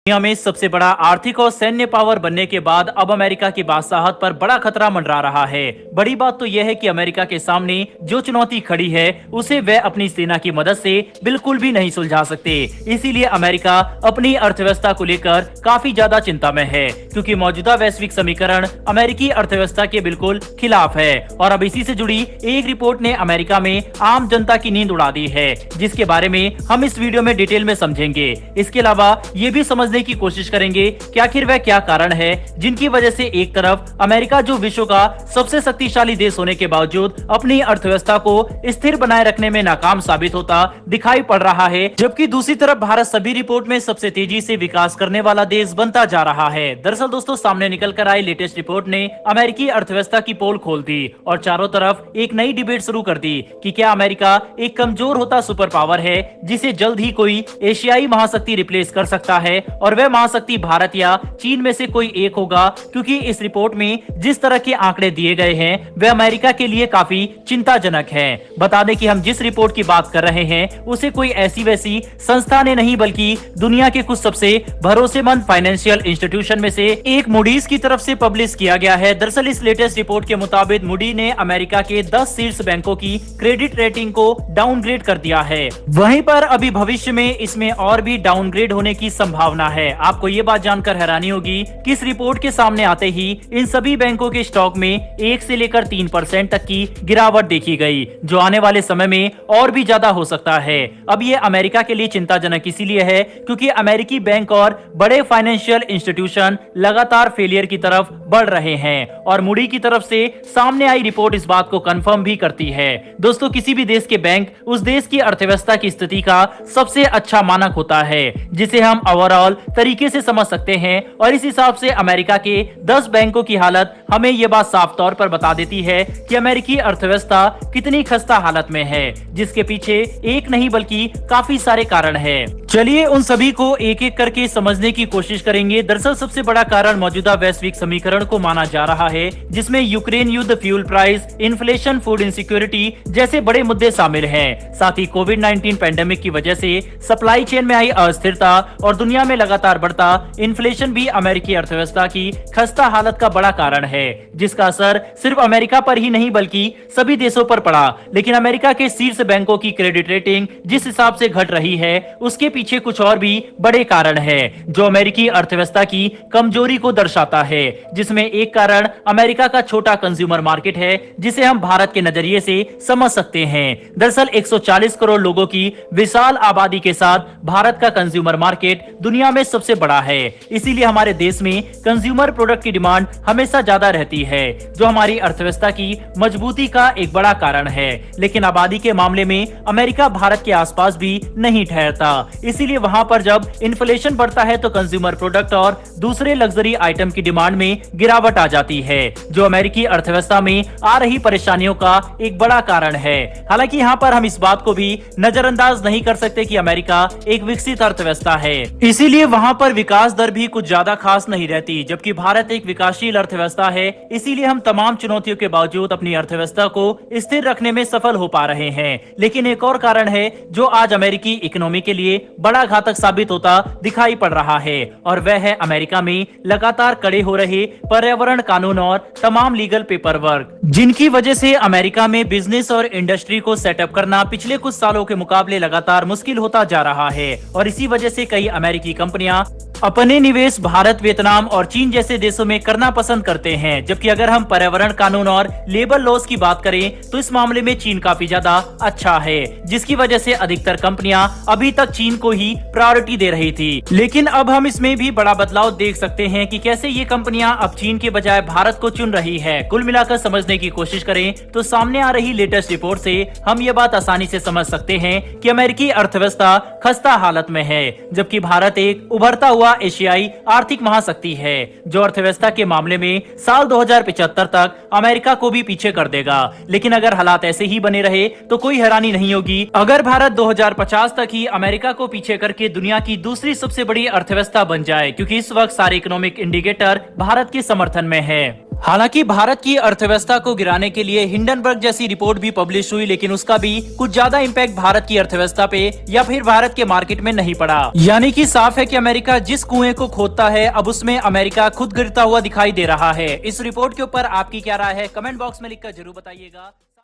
दुनिया में सबसे बड़ा आर्थिक और सैन्य पावर बनने के बाद अब अमेरिका की बादशाहत पर बड़ा खतरा मंडरा रहा है। बड़ी बात तो यह है कि अमेरिका के सामने जो चुनौती खड़ी है उसे वह अपनी सेना की मदद से बिल्कुल भी नहीं सुलझा सकते। इसीलिए अमेरिका अपनी अर्थव्यवस्था को लेकर काफी ज्यादा चिंता में है, क्योंकि मौजूदा वैश्विक समीकरण अमेरिकी अर्थव्यवस्था के बिल्कुल खिलाफ है। और अब इसी से जुड़ी एक रिपोर्ट ने अमेरिका में आम जनता की नींद उड़ा दी है, जिसके बारे में हम इस वीडियो में डिटेल में समझेंगे। इसके अलावा ये भी समझ की कोशिश करेंगे कि आखिर वह क्या कारण है जिनकी वजह से एक तरफ अमेरिका जो विश्व का सबसे शक्तिशाली देश होने के बावजूद अपनी अर्थव्यवस्था को स्थिर बनाए रखने में नाकाम साबित होता दिखाई पड़ रहा है, जबकि दूसरी तरफ भारत सभी रिपोर्ट में सबसे तेजी से विकास करने वाला देश बनता जा रहा है। दरअसल दोस्तों, सामने निकल कर आई लेटेस्ट रिपोर्ट ने अमेरिकी अर्थव्यवस्था की पोल खोल दी और चारों तरफ एक नई डिबेट शुरू कर दी कि क्या अमेरिका एक कमजोर होता सुपर पावर है जिसे जल्द ही कोई एशियाई महाशक्ति रिप्लेस कर सकता है, और वह महाशक्ति भारत या चीन में से कोई एक होगा। क्योंकि इस रिपोर्ट में जिस तरह के आंकड़े दिए गए हैं वे अमेरिका के लिए काफी चिंताजनक हैं। बता दें कि हम जिस रिपोर्ट की बात कर रहे हैं उसे कोई ऐसी वैसी संस्था ने नहीं, बल्कि दुनिया के कुछ सबसे भरोसेमंद फाइनेंशियल इंस्टीट्यूशन में से एक मूडीज की तरफ से पब्लिश किया गया है। दरअसल इस लेटेस्ट रिपोर्ट के मुताबिक मूडी ने अमेरिका के 10 शीर्ष बैंकों की क्रेडिट रेटिंग को डाउनग्रेड कर दिया है। वहीं पर अभी भविष्य में इसमें और भी डाउनग्रेड होने की संभावना है। आपको ये बात जानकर हैरानी होगी कि इस रिपोर्ट के सामने आते ही इन सभी बैंकों के स्टॉक में 1 से लेकर 3% तक की गिरावट देखी गई, जो आने वाले समय में और भी ज्यादा हो सकता है। अब ये अमेरिका के लिए चिंताजनक इसीलिए है क्योंकि अमेरिकी बैंक और बड़े फाइनेंशियल इंस्टीट्यूशन लगातार फेलियर की तरफ बढ़ रहे हैं, और मूडी की तरफ से सामने आई रिपोर्ट इस बात को कंफर्म भी करती है। दोस्तों, किसी भी देश के बैंक उस देश की अर्थव्यवस्था की स्थिति का सबसे अच्छा मानक होता है, जिसे हम ओवरऑल तरीके से समझ सकते हैं। और इस हिसाब से अमेरिका के 10 बैंकों की हालत हमें यह बात साफ तौर पर बता देती है कि अमेरिकी अर्थव्यवस्था कितनी खस्ता हालत में है, जिसके पीछे एक नहीं बल्कि काफी सारे कारण हैं। चलिए उन सभी को एक एक करके समझने की कोशिश करेंगे। दरअसल सबसे बड़ा कारण मौजूदा वैश्विक समीकरण को माना जा रहा है, जिसमें यूक्रेन युद्ध, fuel price, inflation, food insecurity जैसे बड़े मुद्दे शामिल हैं। साथ ही कोविड-19 पैंडेमिक की वजह से सप्लाई चेन में आई अस्थिरता और दुनिया में लगातार बढ़ता इन्फ्लेशन भी अमेरिकी अर्थव्यवस्था की खस्ता हालत का बड़ा कारण है, जिसका असर सिर्फ अमेरिका पर ही नहीं बल्कि सभी देशों पर पड़ा। लेकिन अमेरिका के शीर्ष बैंकों की क्रेडिट रेटिंग जिस हिसाब से घट रही है उसके पीछे कुछ और भी बड़े कारण हैं, जो अमेरिकी अर्थव्यवस्था की कमजोरी को दर्शाता है। जिसमें एक कारण अमेरिका का छोटा कंज्यूमर मार्केट है, जिसे हम भारत के नजरिए से समझ सकते हैं। दरअसल 140 करोड़ लोगों की विशाल आबादी के साथ भारत का कंज्यूमर मार्केट दुनिया में सबसे बड़ा है। इसीलिए हमारे देश में कंज्यूमर प्रोडक्ट की डिमांड हमेशा ज्यादा रहती है, जो हमारी अर्थव्यवस्था की मजबूती का एक बड़ा कारण है। लेकिन आबादी के मामले में अमेरिका भारत के आसपास भी नहीं ठहरता। इसीलिए वहां पर जब इन्फ्लेशन बढ़ता है तो कंज्यूमर प्रोडक्ट और दूसरे लग्जरी आइटम की डिमांड में गिरावट आ जाती है, जो अमेरिकी अर्थव्यवस्था में आ रही परेशानियों का एक बड़ा कारण है। हालांकि यहाँ पर हम इस बात को भी नजरअंदाज नहीं कर सकते कि अमेरिका एक विकसित अर्थव्यवस्था है, इसीलिए वहां पर विकास दर भी कुछ ज्यादा खास नहीं रहती, जबकि भारत एक विकासशील अर्थव्यवस्था है। इसीलिए हम तमाम चुनौतियों के बावजूद अपनी अर्थव्यवस्था को स्थिर रखने में सफल हो पा रहे हैं। लेकिन एक और कारण है जो आज अमेरिकी इकोनॉमी के लिए बड़ा घातक साबित होता दिखाई पड़ रहा है, और वह है अमेरिका में लगातार कड़े हो रहे पर्यावरण कानून और तमाम लीगल पेपर वर्क, जिनकी वजह से अमेरिका में बिजनेस और इंडस्ट्री को सेटअप करना पिछले कुछ सालों के मुकाबले लगातार मुश्किल होता जा रहा है। और इसी वजह से कई अमेरिकी कंपनियां अपने निवेश भारत, वियतनाम और चीन जैसे देशों में करना पसंद करते हैं। जबकि अगर हम पर्यावरण कानून और लेबर लॉस की बात करें तो इस मामले में चीन काफी ज्यादा अच्छा है, जिसकी वजह से अधिकतर कंपनियां अभी तक चीन को ही प्रायोरिटी दे रही थी। लेकिन अब हम इसमें भी बड़ा बदलाव देख सकते हैं कि कैसे ये कंपनियां अब चीन के बजाय भारत को चुन रही है। कुल मिलाकर समझने की कोशिश करें तो सामने आ रही लेटेस्ट रिपोर्ट से हम ये बात आसानी से समझ सकते हैं कि अमेरिकी अर्थव्यवस्था खस्ता हालत में है, जबकि भारत एक उभरता हुआ एशियाई आर्थिक महाशक्ति है, जो अर्थव्यवस्था के मामले में साल 2075 तक अमेरिका को भी पीछे कर देगा। लेकिन अगर हालात ऐसे ही बने रहे तो कोई हैरानी नहीं होगी अगर भारत 2050 तक ही अमेरिका को पीछे करके दुनिया की दूसरी सबसे बड़ी अर्थव्यवस्था बन जाए, क्योंकि इस वक्त सारे इकोनॉमिक इंडिकेटर भारत के समर्थन में है। हालांकि भारत की अर्थव्यवस्था को गिराने के लिए हिंडनबर्ग जैसी रिपोर्ट भी पब्लिश हुई, लेकिन उसका भी कुछ ज्यादा इम्पैक्ट भारत की अर्थव्यवस्था पे या फिर भारत के मार्केट में नहीं पड़ा। यानी कि साफ है कि अमेरिका जिस कुएं को खोदता है, अब उसमें अमेरिका खुद गिरता हुआ दिखाई दे रहा है। इस रिपोर्ट के ऊपर आपकी क्या राय है, कमेंट बॉक्स में लिखकर जरूर बताइएगा।